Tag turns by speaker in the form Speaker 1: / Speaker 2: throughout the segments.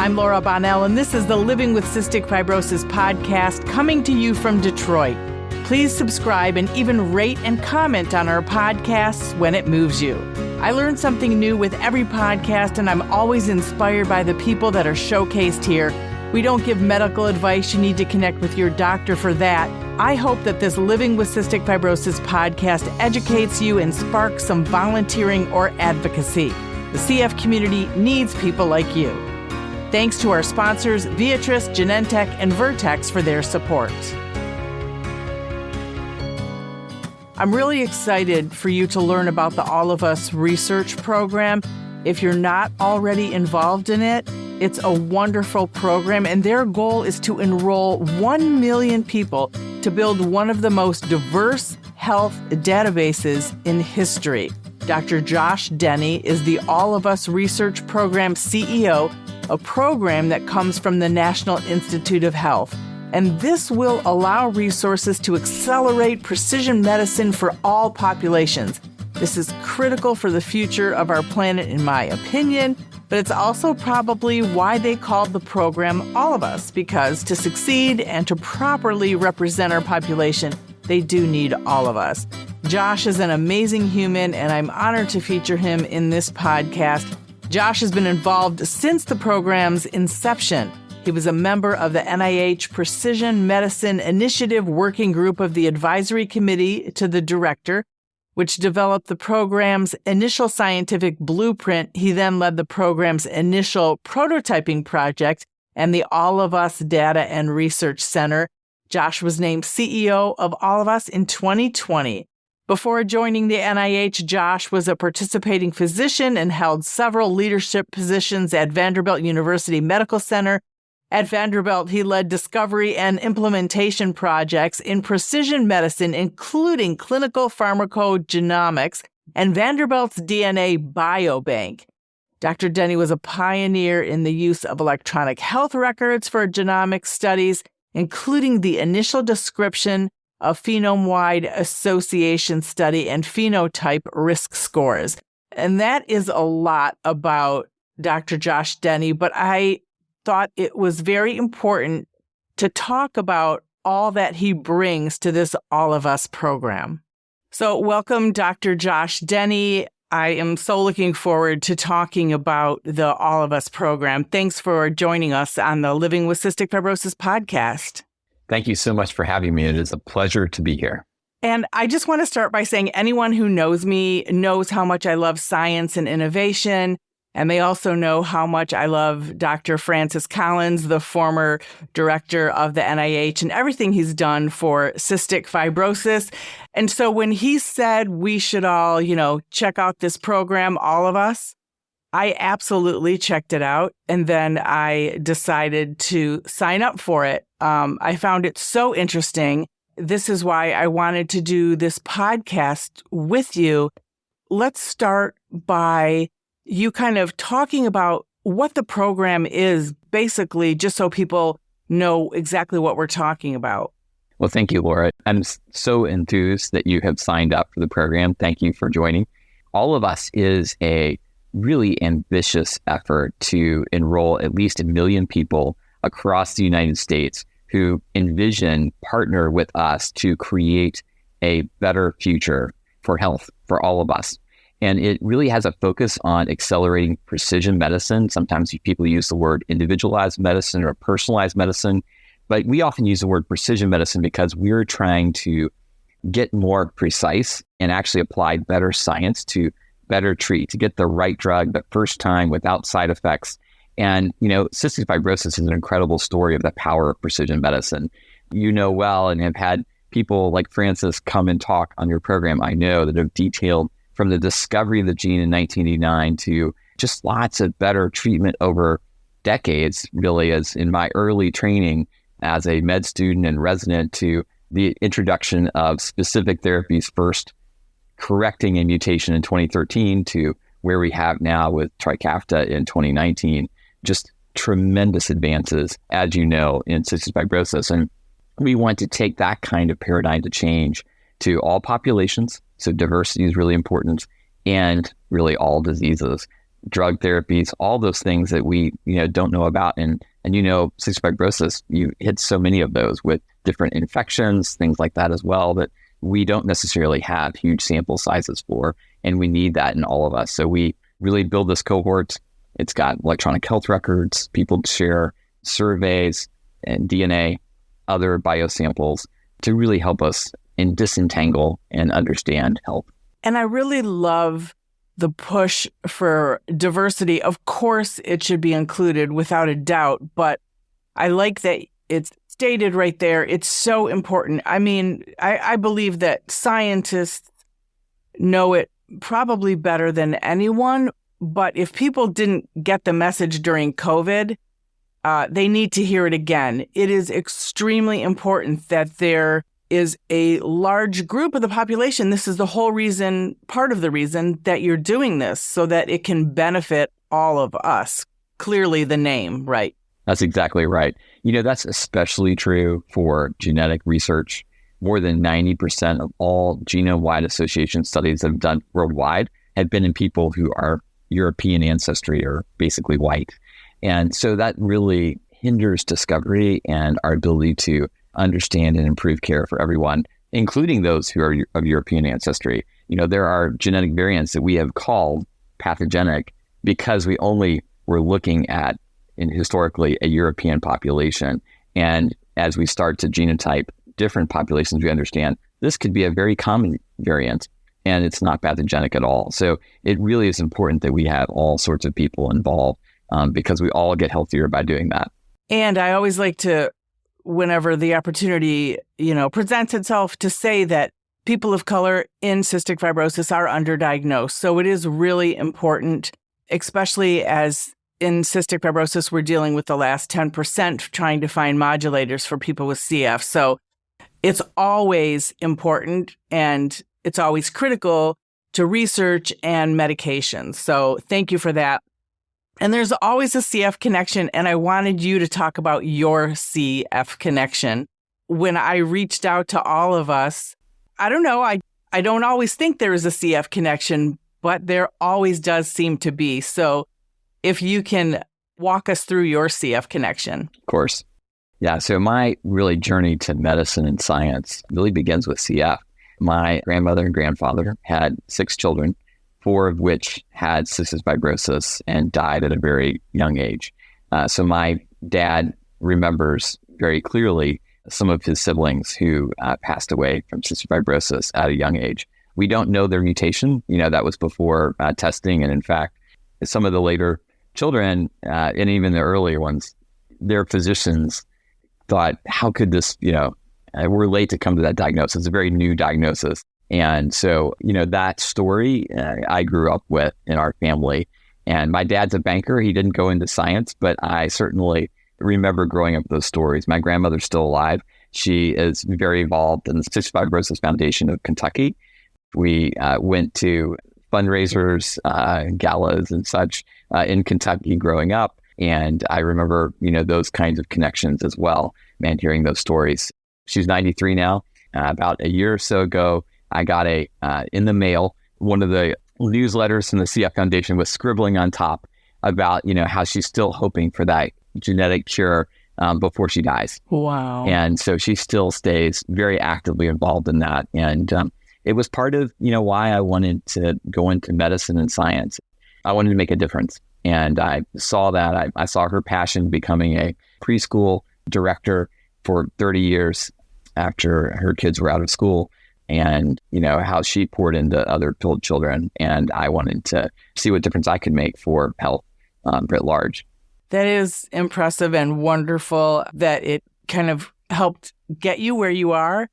Speaker 1: I'm Laura Bonnell, and this is the Living with Cystic Fibrosis podcast coming to you from Detroit. Please subscribe and even rate and comment on our podcasts when it moves you. I learn something new with every podcast, and I'm always inspired by the people that are showcased here. We don't give medical advice. You need to connect with your doctor for that. I hope that this Living with Cystic Fibrosis podcast educates you and sparks some volunteering or advocacy. The CF community needs people like you. Thanks to our sponsors, Viatris, Genentech, and Vertex for their support. I'm really excited for you to learn about the All of Us research program. If you're not already involved in it, it's a wonderful program, and their goal is to enroll 1 million people to build one of the most diverse health databases in history. Dr. Josh Denny is the All of Us Research Program CEO, a program that comes from the National Institute of Health. And this will allow resources to accelerate precision medicine for all populations. This is critical for the future of our planet, in my opinion, but it's also probably why they called the program All of Us, because to succeed and to properly represent our population, they do need all of us. Josh is an amazing human, and I'm honored to feature him in this podcast. Josh has been involved since the program's inception. He was a member of the NIH Precision Medicine Initiative Working Group of the Advisory Committee to the Director, which developed the program's initial scientific blueprint. He then led the program's initial prototyping project and the All of Us Data and Research Center. Josh was named CEO of All of Us in 2020. Before joining the NIH, Josh was a participating physician and held several leadership positions at Vanderbilt University Medical Center. At Vanderbilt, he led discovery and implementation projects in precision medicine, including clinical pharmacogenomics and Vanderbilt's DNA Biobank. Dr. Denny was a pioneer in the use of electronic health records for genomic studies, including the initial description of phenome-wide association study and phenotype risk scores. And that is a lot about Dr. Josh Denny, but I thought it was very important to talk about all that he brings to this All of Us program. So welcome, Dr. Josh Denny. I am so looking forward to talking about the All of Us program. Thanks for joining us on the Living with Cystic Fibrosis podcast.
Speaker 2: Thank you so much for having me. It is a pleasure to be here.
Speaker 1: And I just want to start by saying anyone who knows me knows how much I love science and innovation. And they also know how much I love Dr. Francis Collins, the former director of the NIH, and everything he's done for cystic fibrosis. And so when he said we should all, check out this program, All of Us, I absolutely checked it out. And then I decided to sign up for it. I found it so interesting. This is why I wanted to do this podcast with you. Let's start by you kind of talking about what the program is, basically, just so people know exactly what we're talking about.
Speaker 2: Well, thank you, Laura. I'm so enthused that you have signed up for the program. Thank you for joining. All of Us is a really ambitious effort to enroll at least 1 million people across the United States who envision partner with us to create a better future for health for all of us. And it really has a focus on accelerating precision medicine. Sometimes people use the word individualized medicine or personalized medicine, but we often use the word precision medicine because we're trying to get more precise and actually apply better science to better treat, to get the right drug the first time without side effects. And, cystic fibrosis is an incredible story of the power of precision medicine. You know well, and have had people like Francis come and talk on your program, I know, that have detailed from the discovery of the gene in 1989 to just lots of better treatment over decades, really, as in my early training as a med student and resident, to the introduction of specific therapies, first correcting a mutation in 2013 to where we have now with Trikafta in 2019. Just tremendous advances, as you know, in cystic fibrosis. And we want to take that kind of paradigm to change to all populations. So diversity is really important, and really all diseases. drug therapies, all those things that we, don't know about. And cystic fibrosis, you hit so many of those with different infections, things like that as well, that we don't necessarily have huge sample sizes for, and we need that in all of us. So we really build this cohort. It's got electronic health records, people share surveys and DNA, other biosamples to really help us disentangle and understand health.
Speaker 1: And I really love the push for diversity. Of course, it should be included without a doubt, but I like that it's stated right there. It's so important. I mean, I believe that scientists know it probably better than anyone, but if people didn't get the message during COVID, they need to hear it again. It is extremely important that there is a large group of the population. This is the whole reason, part of the reason that you're doing this, so that it can benefit all of us. Clearly the name, right?
Speaker 2: That's exactly right. That's especially true for genetic research. More than 90% of all genome-wide association studies that have done worldwide have been in people who are European ancestry or basically white. And so that really hinders discovery and our ability to understand and improve care for everyone, including those who are of European ancestry. There are genetic variants that we have called pathogenic because we only were looking at, historically, a European population. And as we start to genotype different populations, we understand this could be a very common variant and it's not pathogenic at all. So it really is important that we have all sorts of people involved because we all get healthier by doing that.
Speaker 1: And I always like to, whenever the opportunity, presents itself, to say that people of color in cystic fibrosis are underdiagnosed. So it is really important, especially as in cystic fibrosis, we're dealing with the last 10% trying to find modulators for people with CF. So it's always important and it's always critical to research and medication. So thank you for that. And there's always a CF connection, and I wanted you to talk about your CF connection. When I reached out to all of us, I don't know, I don't always think there is a CF connection, but there always does seem to be. So if you can walk us through your CF connection.
Speaker 2: Of course. Yeah, so my really journey to medicine and science really begins with CF. My grandmother and grandfather had 6 children, 4 of which had cystic fibrosis and died at a very young age. So my dad remembers very clearly some of his siblings who passed away from cystic fibrosis at a young age. We don't know their mutation. That was before testing. And in fact, some of the later children and even the earlier ones, their physicians thought, how could this, we're late to come to that diagnosis. It's a very new diagnosis. And so, that story I grew up with in our family. And my dad's a banker. He didn't go into science, but I certainly remember growing up with those stories. My grandmother's still alive. She is very involved in the Cystic Fibrosis Foundation of Kentucky. We went to fundraisers, galas and such in Kentucky growing up. And I remember, those kinds of connections as well, man, hearing those stories. She's 93 now. About a year or so ago, I got in the mail, one of the newsletters from the CF Foundation was scribbling on top about, how she's still hoping for that genetic cure before she dies.
Speaker 1: Wow.
Speaker 2: And so she still stays very actively involved in that. And it was part of, why I wanted to go into medicine and science. I wanted to make a difference. And I saw that. I saw her passion becoming a preschool director for 30 years after her kids were out of school. And, how she poured into other children. And I wanted to see what difference I could make for health writ large.
Speaker 1: That is impressive and wonderful that it kind of helped get you where you are.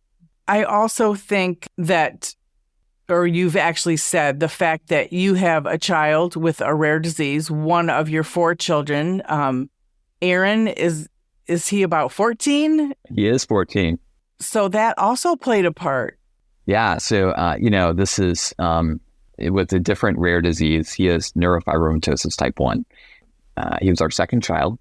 Speaker 1: I also think that, or you've actually said, the fact that you have a child with a rare disease, one of your 4 children, Aaron, is he about 14?
Speaker 2: He is 14.
Speaker 1: So that also played a part.
Speaker 2: Yeah. So, this is with a different rare disease. He has neurofibromatosis type 1. He was our second child.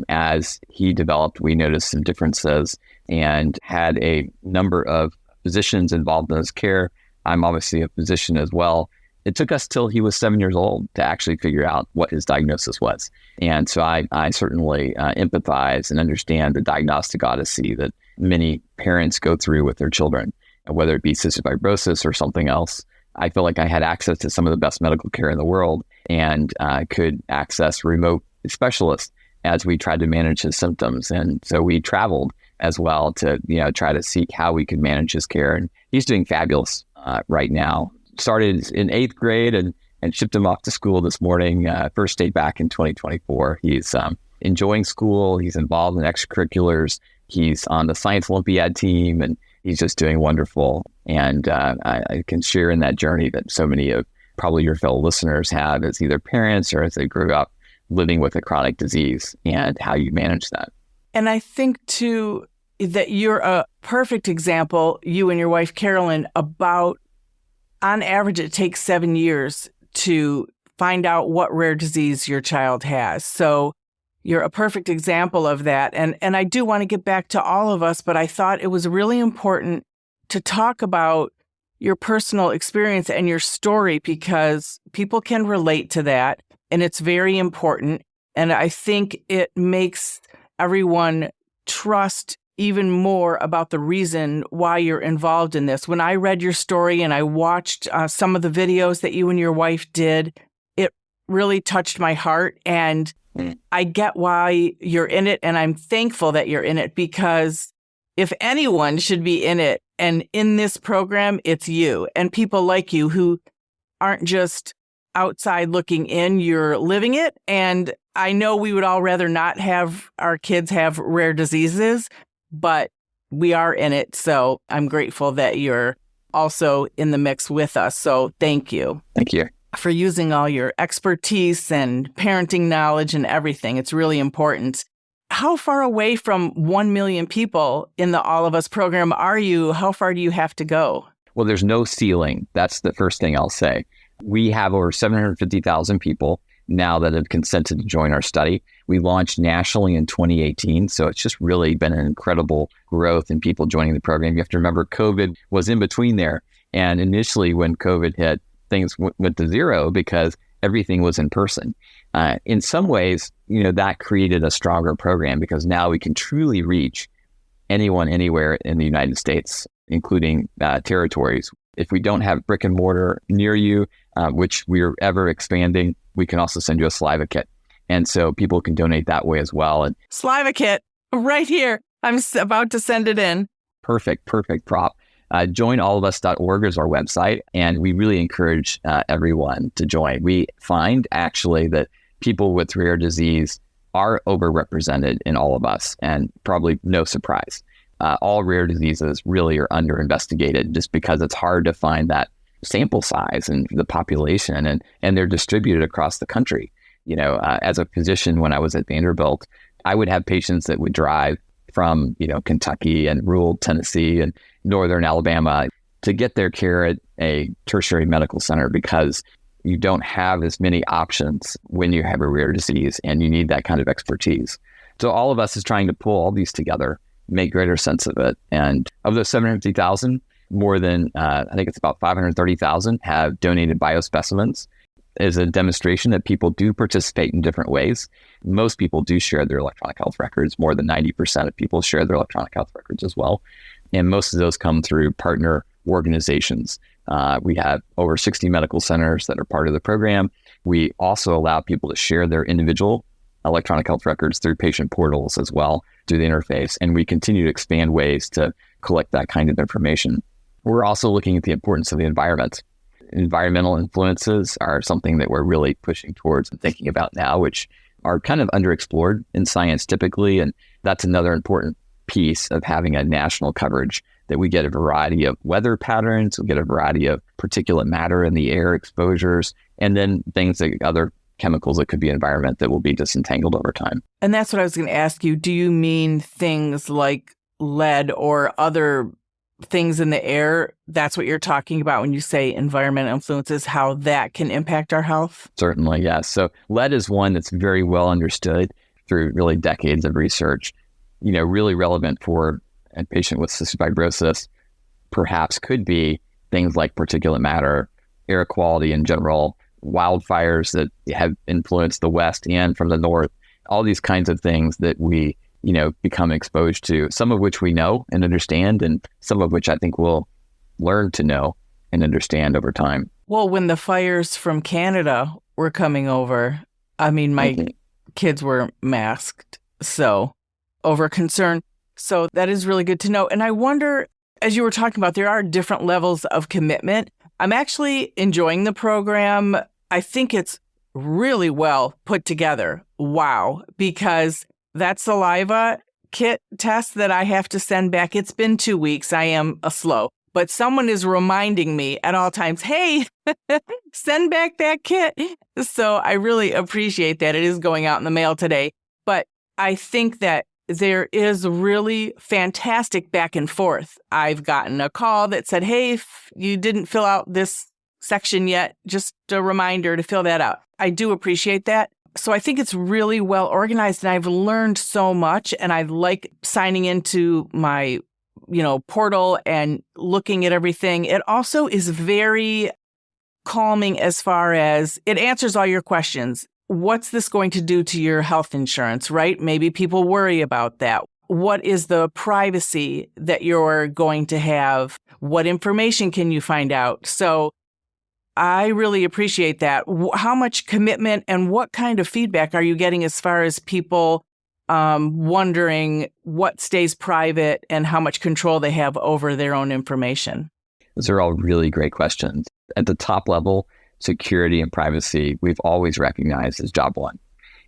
Speaker 2: As he developed, we noticed some differences and had a number of physicians involved in his care. I'm obviously a physician as well. it took us till he was 7 years old to actually figure out what his diagnosis was. And so I certainly empathize and understand the diagnostic odyssey that many parents go through with their children, whether it be cystic fibrosis or something else. I feel like I had access to some of the best medical care in the world and could access remote specialists as we tried to manage his symptoms. And so we traveled as well to try to seek how we could manage his care. And he's doing fabulous right now. Started in 8th grade and shipped him off to school this morning. First day back in 2024. He's enjoying school. He's involved in extracurriculars. He's on the Science Olympiad team, and he's just doing wonderful. And I can share in that journey that so many of probably your fellow listeners have as either parents or as they grew up living with a chronic disease and how you manage that.
Speaker 1: And I think, too, that you're a perfect example, you and your wife, Carolyn, about on average, it takes 7 years to find out what rare disease your child has. So you're a perfect example of that. And I do want to get back to all of us, but I thought it was really important to talk about your personal experience and your story because people can relate to that. And it's very important. And I think it makes everyone trust even more about the reason why you're involved in this. When I read your story and I watched some of the videos that you and your wife did, it really touched my heart. And I get why you're in it. And I'm thankful that you're in it because if anyone should be in it and in this program, it's you and people like you who aren't just outside looking in, you're living it. And I know we would all rather not have our kids have rare diseases, but we are in it. So I'm grateful that you're also in the mix with us. So thank you.
Speaker 2: Thank you
Speaker 1: for using all your expertise and parenting knowledge and everything. It's really important. How far away from 1 million people in the All of Us program are you? How far do you have to go?
Speaker 2: Well, there's no ceiling. That's the first thing I'll say. We have over 750,000 people now that have consented to join our study. We launched nationally in 2018. So it's just really been an incredible growth in people joining the program. You have to remember COVID was in between there. And initially when COVID hit, things went to zero because everything was in person. In some ways, that created a stronger program because now we can truly reach anyone, anywhere in the United States, including territories. If we don't have brick and mortar near you, which we're ever expanding, we can also send you a saliva kit. And so people can donate that way as well. And
Speaker 1: saliva kit right here. I'm about to send it in.
Speaker 2: Perfect prop. Joinallofus.org is our website, and we really encourage everyone to join. We find actually that people with rare disease are overrepresented in All of Us, and probably no surprise. All rare diseases really are under-investigated just because it's hard to find that sample size and the population, and they're distributed across the country. As a physician, when I was at Vanderbilt, I would have patients that would drive from, Kentucky and rural Tennessee and northern Alabama to get their care at a tertiary medical center because you don't have as many options when you have a rare disease and you need that kind of expertise. So All of Us is trying to pull all these together, make greater sense of it. And of those 750,000, more than, I think it's about 530,000 have donated biospecimens as a demonstration that people do participate in different ways. Most people do share their electronic health records. More than 90% of people share their electronic health records as well. And most of those come through partner organizations. We have over 60 medical centers that are part of the program. We also allow people to share their individual electronic health records through patient portals as well, through the interface. And we continue to expand ways to collect that kind of information. We're also looking at the importance of the environment. Environmental influences are something that we're really pushing towards and thinking about now, which are kind of underexplored in science typically. And that's another important piece of having a national coverage, that we get a variety of weather patterns, we get a variety of particulate matter in the air exposures, and then things like other chemicals that could be environment that will be disentangled over time.
Speaker 1: And that's what I was going to ask you. Do you mean things like lead or other things in the air? That's what you're talking about when you say environmental influences, how that can impact our health?
Speaker 2: Certainly, yes. So lead is one that's very well understood through really decades of research, really relevant for a patient with cystic fibrosis, perhaps could be things like particulate matter, air quality in general, wildfires that have influenced the West and from the North, all these kinds of things that we, become exposed to, some of which we know and understand, and some of which I think we'll learn to know and understand over time.
Speaker 1: Well, when the fires from Canada were coming over, I mean, my kids were masked, so over concern. So that is really good to know. And I wonder, as you were talking about, there are different levels of commitment. I'm actually enjoying the program. I think it's really well put together. Wow. Because that saliva kit test that I have to send back, it's been 2 weeks. I am slow. But someone is reminding me at all times, hey, send back that kit. So I really appreciate that. It is going out in the mail today. But I think that there is really fantastic back and forth. I've gotten a call that said, hey, if you didn't fill out this section yet, just a reminder to fill that out. I do appreciate that. So I think it's really well organized, and I've learned so much, and I like signing into my portal and looking at everything. It also is very calming as far as it answers all your questions. What's this going to do to your health insurance, right? Maybe people worry about that. What is the privacy that you're going to have? What information can you find out? So I really appreciate that. How much commitment and what kind of feedback are you getting as far as people wondering what stays private and how much control they have over their own information?
Speaker 2: Those are all really great questions. At the top level, security and privacy, we've always recognized as job one.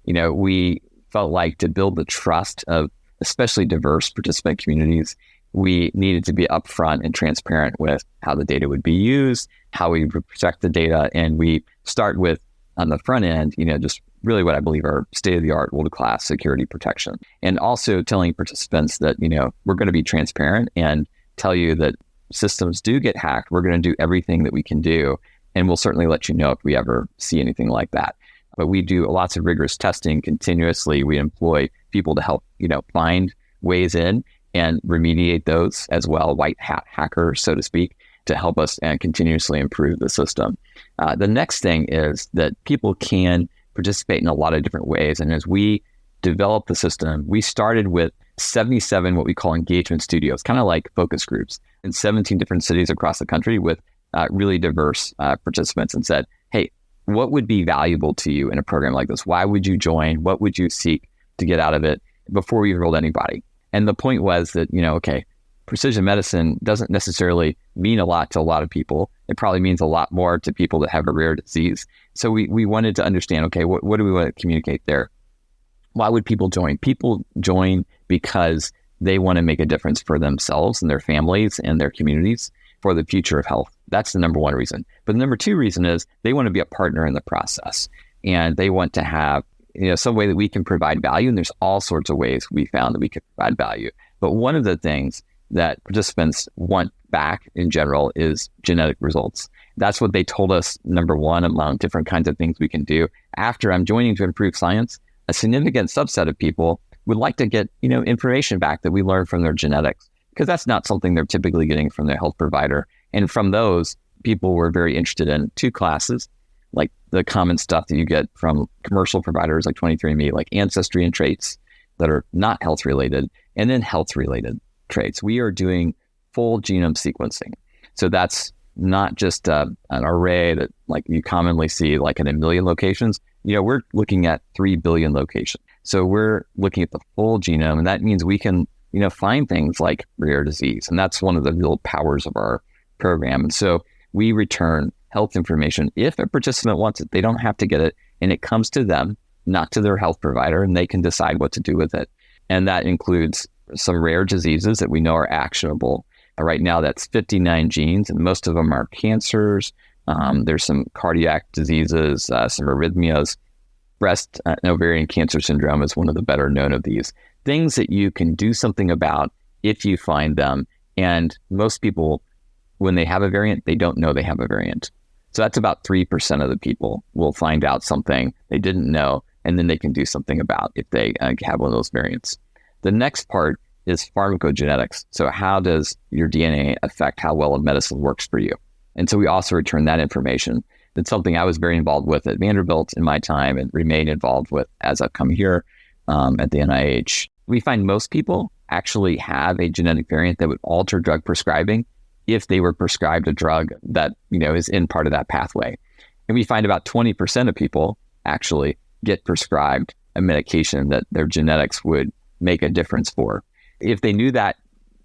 Speaker 2: We felt like to build the trust of especially diverse participant communities, we needed to be upfront and transparent with how the data would be used, how we would protect the data. And we start with, on the front end, just really what I believe are state-of-the-art, world-class security protection. And also telling participants that, we're going to be transparent and tell you that systems do get hacked. We're going to do everything that we can do. And we'll certainly let you know if we ever see anything like that. But we do lots of rigorous testing continuously. We employ people to help, find ways in and remediate those as well, white hat hackers, so to speak, to help us and continuously improve the system. The next thing is that people can participate in a lot of different ways. And as we developed the system, we started with 77 what we call engagement studios, kind of like focus groups in 17 different cities across the country with really diverse participants, and said, hey, what would be valuable to you in a program like this? Why would you join? What would you seek to get out of it before we enrolled anybody? And the point was that, precision medicine doesn't necessarily mean a lot to a lot of people. It probably means a lot more to people that have a rare disease. So we wanted to understand, okay, what do we want to communicate there? Why would people join? People join because they want to make a difference for themselves and their families and their communities for the future of health. That's the number one reason. But the number two reason is they want to be a partner in the process, and they want to have some way that we can provide value. And there's all sorts of ways we found that we can provide value. But one of the things that participants want back in general is genetic results. That's what they told us, number one, among different kinds of things we can do. After I'm joining to improve science, a significant subset of people would like to get, information back that we learned from their genetics, because that's not something they're typically getting from their health provider. And from those, people were very interested in two classes, like the common stuff that you get from commercial providers like 23andMe, like ancestry and traits that are not health related, and then health related traits. We are doing full genome sequencing. So that's not just an array that like you commonly see like in a million locations. We're looking at 3 billion locations. So we're looking at the full genome, and that means we can, find things like rare disease. And that's one of the real powers of our program. And so we return health information. If a participant wants it, they don't have to get it, and it comes to them, not to their health provider, and they can decide what to do with it. And that includes some rare diseases that we know are actionable. Right now, that's 59 genes, and most of them are cancers. There's some cardiac diseases, some arrhythmias. Breast and ovarian cancer syndrome is one of the better known of these. Things that you can do something about if you find them. And most people, when they have a variant, they don't know they have a variant. So that's about 3% of the people will find out something they didn't know, and then they can do something about if they have one of those variants. The next part is pharmacogenetics. So how does your DNA affect how well a medicine works for you? And so we also return that information. That's something I was very involved with at Vanderbilt in my time and remain involved with as I've come here at the NIH. We find most people actually have a genetic variant that would alter drug prescribing if they were prescribed a drug that, is in part of that pathway. And we find about 20% of people actually get prescribed a medication that their genetics would make a difference for. If they knew that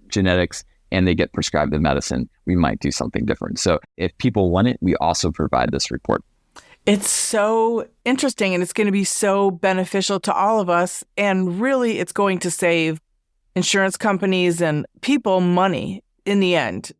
Speaker 2: genetics and they get prescribed the medicine, we might do something different. So if people want it, we also provide this report.
Speaker 1: It's so interesting, and it's going to be so beneficial to all of us. And really, it's going to save insurance companies and people money in the end.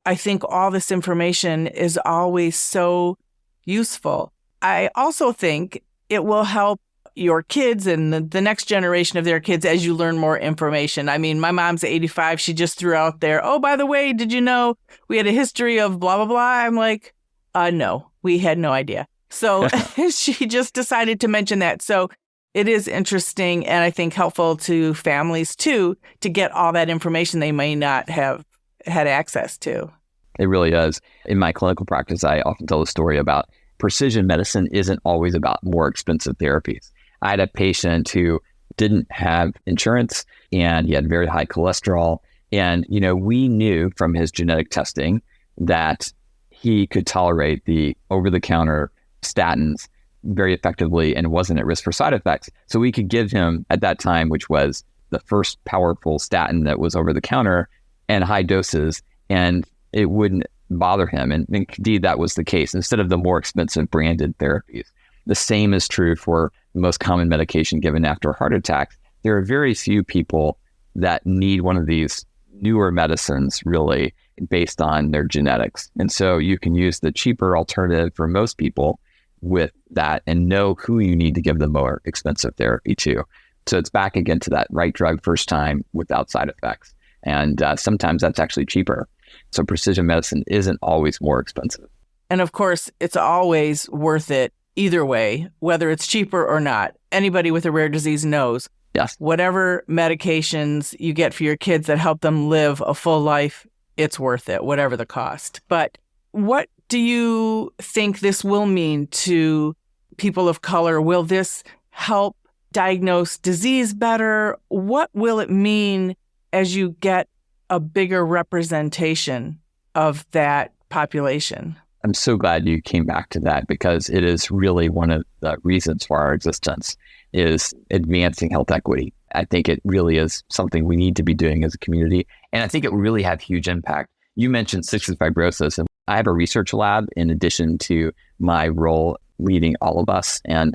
Speaker 1: I think all this information is always so useful. I also think it will help your kids and the next generation of their kids as you learn more information. I mean, my mom's 85. She just threw out there, oh, by the way, did you know we had a history of blah, blah, blah? I'm like, no, we had no idea. So she just decided to mention that. So it is interesting and I think helpful to families too, to get all that information they may not have had access to.
Speaker 2: It really is. In my clinical practice, I often tell the story about precision medicine isn't always about more expensive therapies. I had a patient who didn't have insurance and he had very high cholesterol. And, we knew from his genetic testing that he could tolerate the over-the-counter statins very effectively and wasn't at risk for side effects. So we could give him at that time, which was the first powerful statin that was over the counter and high doses, and it wouldn't bother him. And indeed, that was the case instead of the more expensive branded therapies. The same is true for the most common medication given after a heart attack. There are very few people that need one of these newer medicines really based on their genetics. And so you can use the cheaper alternative for most people with that and know who you need to give the more expensive therapy to. So it's back again to that right drug first time without side effects. And sometimes that's actually cheaper. So precision medicine isn't always more expensive.
Speaker 1: And of course, it's always worth it either way, whether it's cheaper or not. Anybody with a rare disease knows.
Speaker 2: Yes.
Speaker 1: Whatever medications you get for your kids that help them live a full life, it's worth it, whatever the cost. But what do you think this will mean to people of color? Will this help diagnose disease better? What will it mean as you get a bigger representation of that population?
Speaker 2: I'm so glad you came back to that because it is really one of the reasons for our existence is advancing health equity. I think it really is something we need to be doing as a community. And I think it will really have huge impact. You mentioned cystic fibrosis, and I have a research lab in addition to my role leading All of Us. And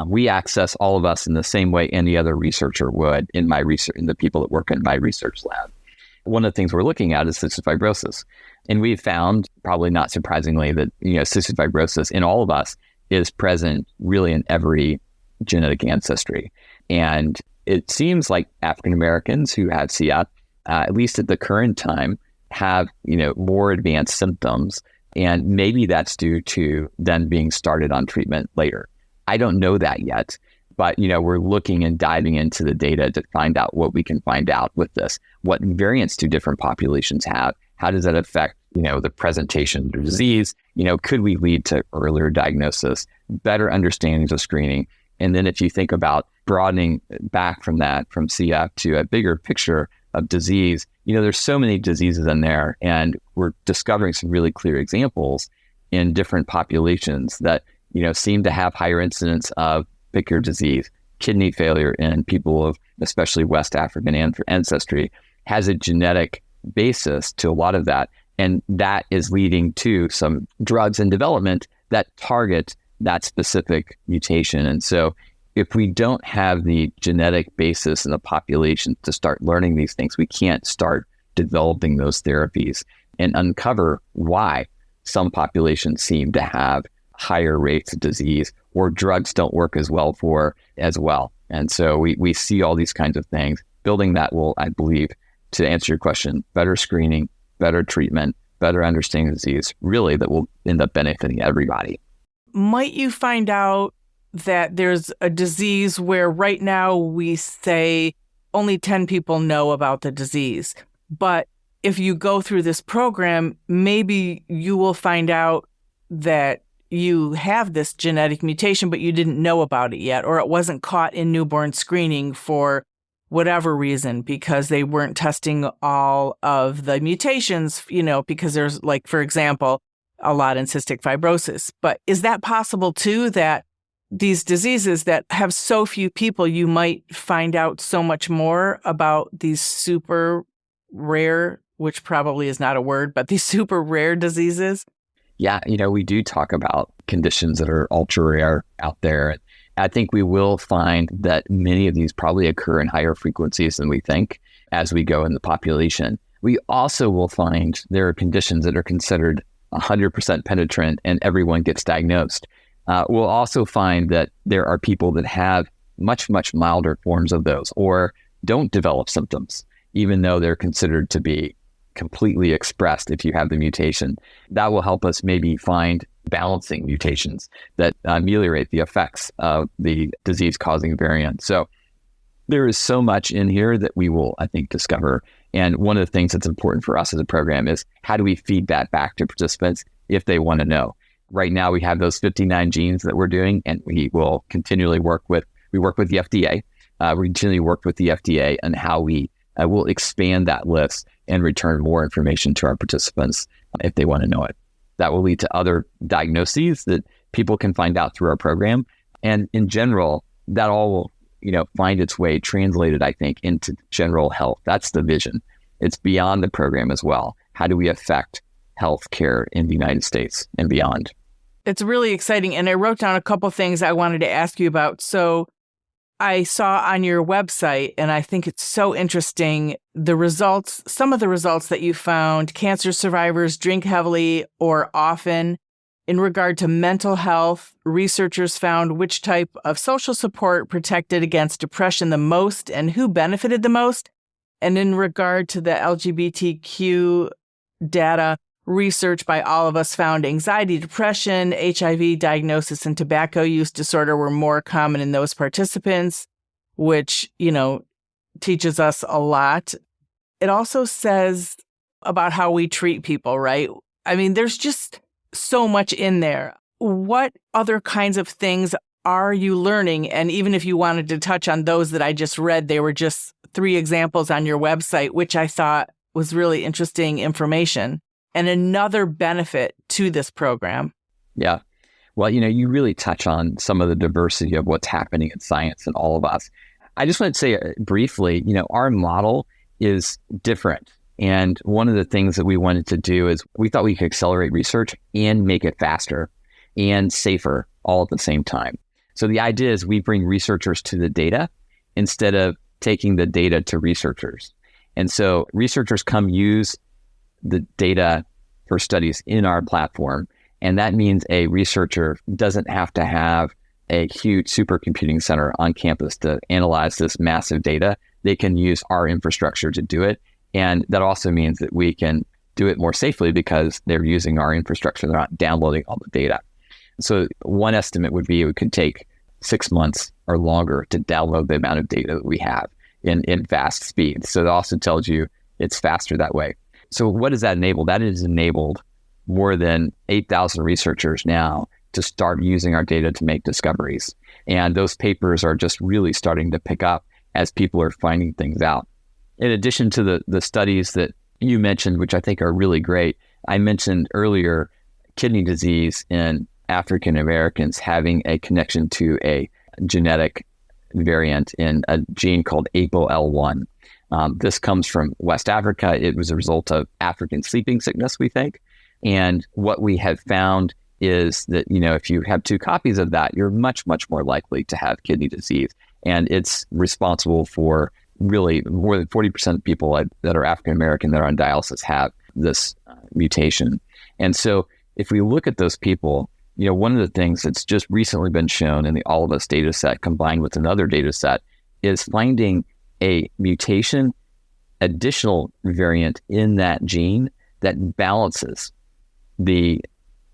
Speaker 2: we access All of Us in the same way any other researcher would in my research, in the people that work in my research lab. One of the things we're looking at is cystic fibrosis. And we've found, probably not surprisingly, that cystic fibrosis in all of us is present really in every genetic ancestry. And it seems like African Americans who have CF, at least at the current time, have more advanced symptoms. And maybe that's due to them being started on treatment later. I don't know that yet. But, we're looking and diving into the data to find out what we can find out with this. What variants do different populations have? How does that affect, the presentation of the disease? Could we lead to earlier diagnosis, better understandings of screening? And then if you think about broadening back from that, from CF to a bigger picture of disease, there's so many diseases in there. And we're discovering some really clear examples in different populations that, seem to have higher incidence of pick your disease. Kidney failure in people of especially West African ancestry has a genetic basis to a lot of that. And that is leading to some drugs in development that target that specific mutation. And so if we don't have the genetic basis in the population to start learning these things, we can't start developing those therapies and uncover why some populations seem to have higher rates of disease or drugs don't work as well as well. And so we see all these kinds of things. Building that will, I believe, to answer your question, better screening, better treatment, better understanding of disease, really that will end up benefiting everybody.
Speaker 1: Might you find out that there's a disease where right now we say only 10 people know about the disease, but if you go through this program, maybe you will find out that you have this genetic mutation, but you didn't know about it yet, or it wasn't caught in newborn screening for whatever reason, because they weren't testing all of the mutations, because there's, like, for example, a lot in cystic fibrosis. But is that possible too, that these diseases that have so few people, you might find out so much more about these super rare, which probably is not a word, but these super rare diseases?
Speaker 2: Yeah, we do talk about conditions that are ultra rare out there. I think we will find that many of these probably occur in higher frequencies than we think as we go in the population. We also will find there are conditions that are considered 100% penetrant and everyone gets diagnosed. We'll also find that there are people that have much, much milder forms of those or don't develop symptoms, even though they're considered to be completely expressed if you have the mutation. That will help us maybe find balancing mutations that ameliorate the effects of the disease-causing variant. So there is so much in here that we will, I think, discover. And one of the things that's important for us as a program is how do we feed that back to participants if they want to know? Right now, we have those 59 genes that we're doing, and we will continually work with the FDA. We continually work with the FDA on how we will expand that list and return more information to our participants if they want to know it. That will lead to other diagnoses that people can find out through our program. And in general, that all will, find its way translated, I think, into general health. That's the vision. It's beyond the program as well. How do we affect healthcare in the United States and beyond?
Speaker 1: It's really exciting. And I wrote down a couple things I wanted to ask you about. So I saw on your website, and I think it's so interesting, the results, some of the results that you found. Cancer survivors drink heavily or often. In regard to mental health, researchers found which type of social support protected against depression the most and who benefited the most. And in regard to the LGBTQ data, research by All of Us found anxiety, depression, HIV diagnosis, and tobacco use disorder were more common in those participants, which, teaches us a lot. It also says about how we treat people, right? I mean, there's just so much in there. What other kinds of things are you learning? And even if you wanted to touch on those that I just read, they were just 3 examples on your website, which I thought was really interesting information and another benefit to this program.
Speaker 2: Yeah. Well, you really touch on some of the diversity of what's happening in science and all of us. I just want to say briefly, our model is different. And one of the things that we wanted to do is we thought we could accelerate research and make it faster and safer all at the same time. So the idea is we bring researchers to the data instead of taking the data to researchers. And so researchers come use the data for studies in our platform. And that means a researcher doesn't have to have a huge supercomputing center on campus to analyze this massive data. They can use our infrastructure to do it. And that also means that we can do it more safely because they're using our infrastructure. They're not downloading all the data. So one estimate would be it could take 6 months or longer to download the amount of data that we have in fast speed. So it also tells you it's faster that way. So what does that enable? That has enabled more than 8,000 researchers now to start using our data to make discoveries. And those papers are just really starting to pick up as people are finding things out. In addition to the studies that you mentioned, which I think are really great, I mentioned earlier kidney disease in African Americans having a connection to a genetic variant in a gene called APOL1. This comes from West Africa. It was a result of African sleeping sickness, we think. And what we have found is that, if you have 2 copies of that, you're much, much more likely to have kidney disease. And it's responsible for really more than 40% of people that are African American that are on dialysis have this mutation. And so if we look at those people, one of the things that's just recently been shown in the All of Us data set combined with another data set is finding a mutation, additional variant in that gene that balances the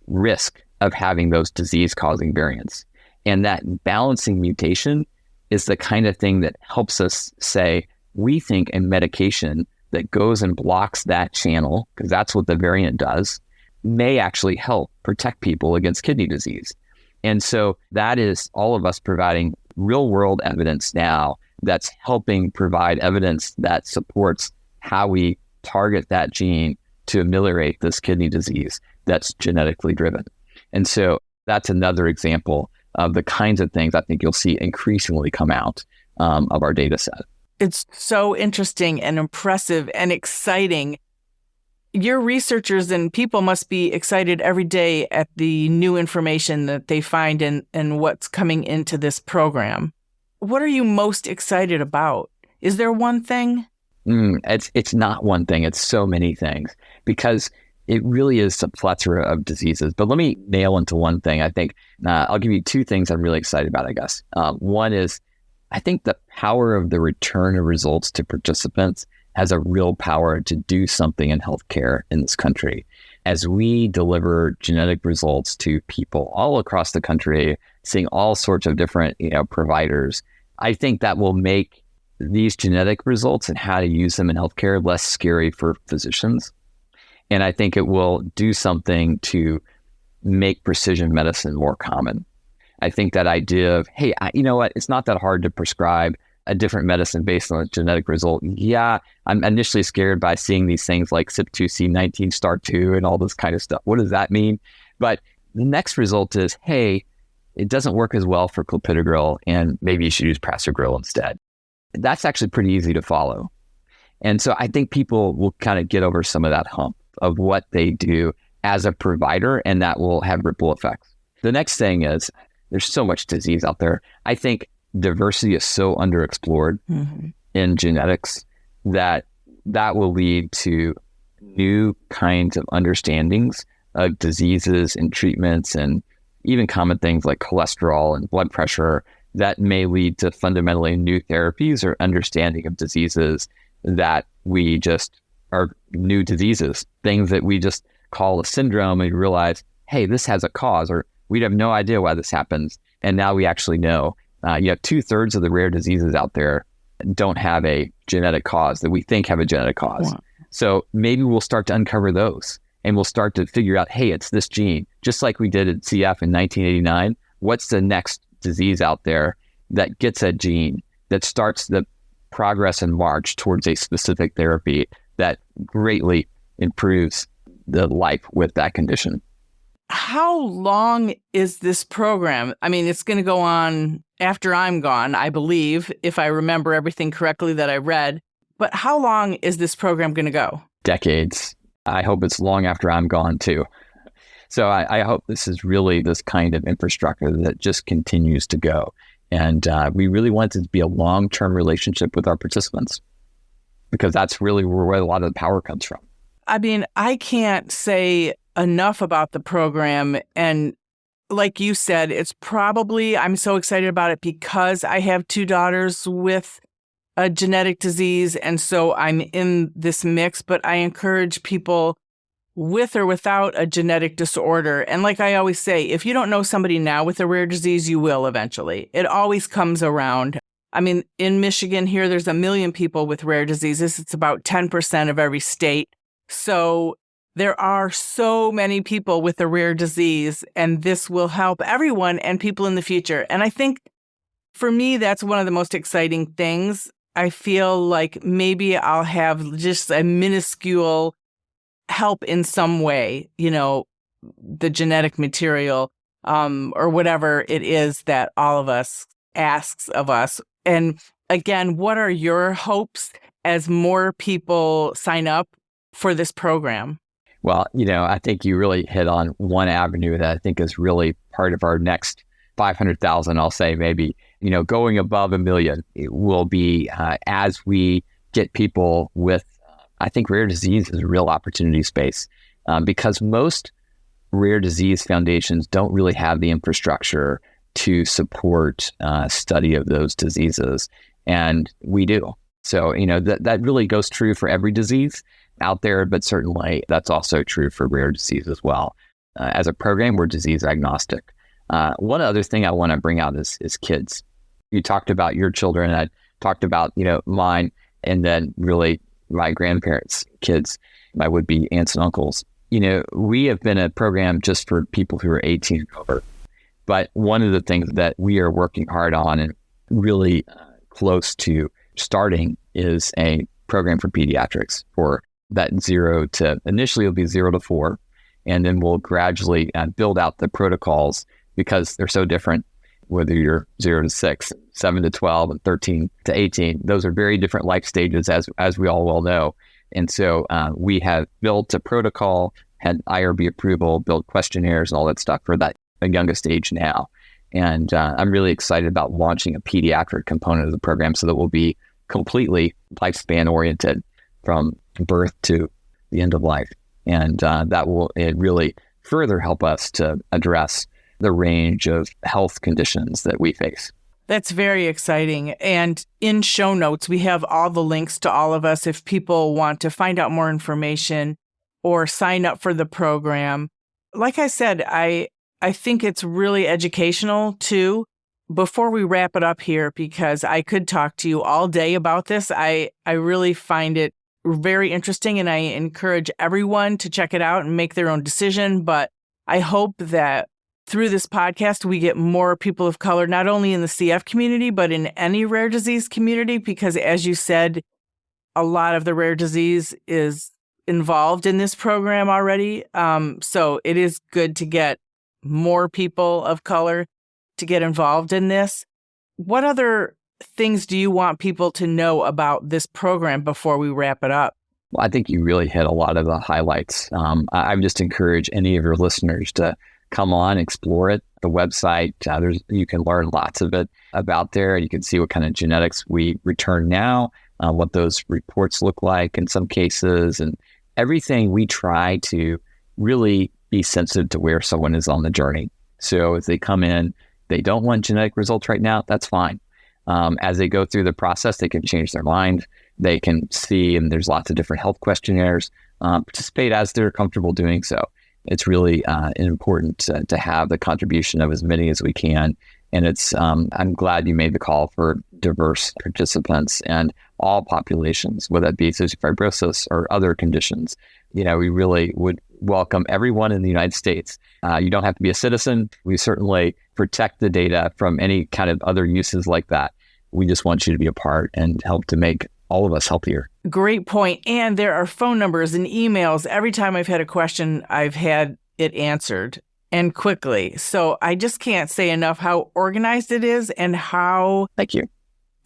Speaker 2: risk of having those disease-causing variants. And that balancing mutation is the kind of thing that helps us say, we think a medication that goes and blocks that channel, because that's what the variant does, may actually help protect people against kidney disease. And so that is all of us providing real world evidence now that's helping provide evidence that supports how we target that gene to ameliorate this kidney disease that's genetically driven. And so that's another example of the kinds of things I think you'll see increasingly come out of our data set.
Speaker 1: It's so interesting and impressive and exciting. Your researchers and people must be excited every day at the new information that they find and what's coming into this program. What are you most excited about? Is there one thing?
Speaker 2: It's not one thing. It's so many things, because it really is a plethora of diseases. But let me nail into one thing. I think I'll give you two things I'm really excited about, I guess. One is, I think the power of the return of results to participants has a real power to do something in healthcare in this country. As we deliver genetic results to people all across the country, seeing all sorts of different providers, I think that will make these genetic results and how to use them in healthcare less scary for physicians. And I think it will do something to make precision medicine more common. I think that idea of, hey, you know what, it's not that hard to prescribe a different medicine based on a genetic result. Yeah, I'm initially scared by seeing these things like CYP2C19 STAR2 and all this kind of stuff. What does that mean? But the next result is, hey, it doesn't work as well for clopidogrel, and maybe you should use prasugrel instead. That's actually pretty easy to follow. And so I think people will kind of get over some of that hump of what they do as a provider, and that will have ripple effects. The next thing is, there's so much disease out there. I think diversity is so underexplored in genetics that will lead to new kinds of understandings of diseases and treatments, and even common things like cholesterol and blood pressure that may lead to fundamentally new therapies or understanding of diseases that we just are new diseases, things that we just call a syndrome, and you realize, hey, this has a cause, or we have no idea why this happens. And now we actually know. You have 2/3 of the rare diseases out there don't have a genetic cause that we think have a genetic cause. Wow. So maybe we'll start to uncover those, and we'll start to figure out, hey, it's this gene, just like we did at CF in 1989. What's the next disease out there that gets a gene that starts the progress and march towards a specific therapy that greatly improves the life with that condition?
Speaker 1: How long is this program? I mean, it's going to go on after I'm gone, I believe, if I remember everything correctly that I read. But how long is this program going to go?
Speaker 2: Decades. I hope it's long after I'm gone too. So I hope this is really this kind of infrastructure that just continues to go. And we really want it to be a long-term relationship with our participants, because that's really where a lot of the power comes from.
Speaker 1: I mean, I can't say enough about the program. And like you said, it's probably, I'm so excited about it because I have 2 daughters with a genetic disease. And so I'm in this mix, but I encourage people with or without a genetic disorder. And like I always say, if you don't know somebody now with a rare disease, you will eventually. It always comes around. I mean, in Michigan here, there's 1 million people with rare diseases. It's about 10% of every state. So there are so many people with a rare disease, and this will help everyone and people in the future. And I think for me, that's one of the most exciting things. I feel like maybe I'll have just a minuscule help in some way, the genetic material, or whatever it is that all of us asks of us. And again, what are your hopes as more people sign up for this program?
Speaker 2: Well, I think you really hit on one avenue that I think is really part of our next 500,000, I'll say maybe, going above 1 million. It will be as we get people with, I think rare disease is a real opportunity space because most rare disease foundations don't really have the infrastructure to support study of those diseases. And we do. So, that really goes true for every disease out there, but certainly that's also true for rare disease as well. As a program, we're disease agnostic. One other thing I want to bring out is kids. You talked about your children, and I talked about, mine, and then really my grandparents' kids, my would-be aunts and uncles. We have been a program just for people who are 18 and over. But one of the things that we are working hard on and really close to starting is a program for pediatrics for that initially it'll be 0 to 4. And then we'll gradually build out the protocols because they're so different, whether you're 0 to 6, 7 to 12, and 13 to 18. Those are very different life stages, as we all well know. And so we have built a protocol, had IRB approval, built questionnaires and all that stuff for that youngest age now. And I'm really excited about launching a pediatric component of the program so that we'll be completely lifespan oriented from birth to the end of life. And that will really further help us to address the range of health conditions that we face.
Speaker 1: That's very exciting. And in show notes, we have all the links to all of us if people want to find out more information or sign up for the program. Like I said, I think it's really educational too. Before we wrap it up here, because I could talk to you all day about this, I really find it very interesting, and I encourage everyone to check it out and make their own decision. But I hope that through this podcast, we get more people of color, not only in the CF community, but in any rare disease community, because as you said, a lot of the rare disease is involved in this program already. So it is good to get more people of color to get involved in this. What other things do you want people to know about this program before we wrap it up?
Speaker 2: Well, I think you really hit a lot of the highlights. I would just encourage any of your listeners to come on, explore it. The website, you can learn lots of it about there. You can see what kind of genetics we return now, what those reports look like in some cases, and everything. We try to really be sensitive to where someone is on the journey. So if they come in, they don't want genetic results right now, that's fine. As they go through the process, they can change their mind. They can see, and there's lots of different health questionnaires, participate as they're comfortable doing so. It's really important to have the contribution of as many as we can. And I'm glad you made the call for diverse participants and all populations, whether that be cystic fibrosis or other conditions. We really would welcome everyone in the United States. You don't have to be a citizen. We certainly protect the data from any kind of other uses like that. We just want you to be a part and help to make all of us healthier.
Speaker 1: Great point. And there are phone numbers and emails. Every time I've had a question, I've had it answered, and quickly. So I just can't say enough how organized it is and how
Speaker 2: Thank you.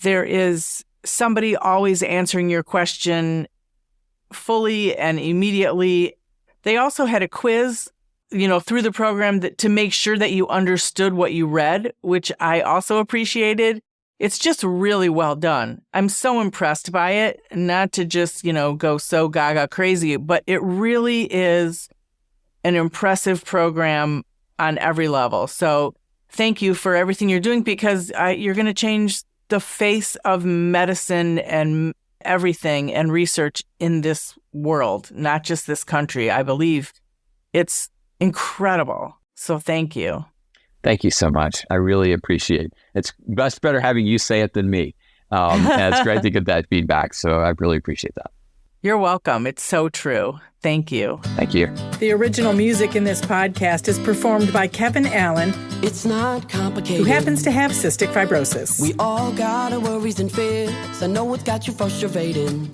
Speaker 1: There is somebody always answering your question fully and immediately. They also had a quiz, through the program to make sure that you understood what you read, which I also appreciated. It's just really well done. I'm so impressed by it, not to just, go so gaga crazy, but it really is an impressive program on every level. So thank you for everything you're doing, because you're going to change the face of medicine and everything and research in this world, not just this country. I believe it's incredible. So thank you.
Speaker 2: Thank you so much. I really appreciate it. It's much better having you say it than me. And it's great to get that feedback. So I really appreciate that.
Speaker 1: You're welcome. It's so true. Thank you.
Speaker 2: Thank you.
Speaker 1: The original music in this podcast is performed by Kevin Allen.
Speaker 3: It's not complicated.
Speaker 1: Who happens to have cystic fibrosis.
Speaker 3: We all got our worries and fears. I know what's got you frustrated,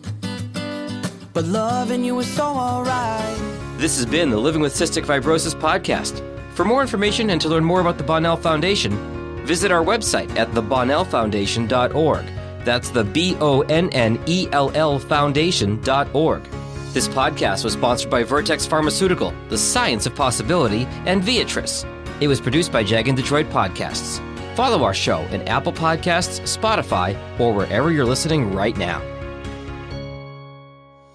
Speaker 3: but loving you is so alright.
Speaker 4: This has been the Living with Cystic Fibrosis podcast. For more information and to learn more about the Bonnell Foundation, visit our website at thebonnellfoundation.org. That's the BONNELL Foundation.org. This podcast was sponsored by Vertex Pharmaceutical, The Science of Possibility, and Viatris. It was produced by Jag and Detroit Podcasts. Follow our show in Apple Podcasts, Spotify, or wherever you're listening right now.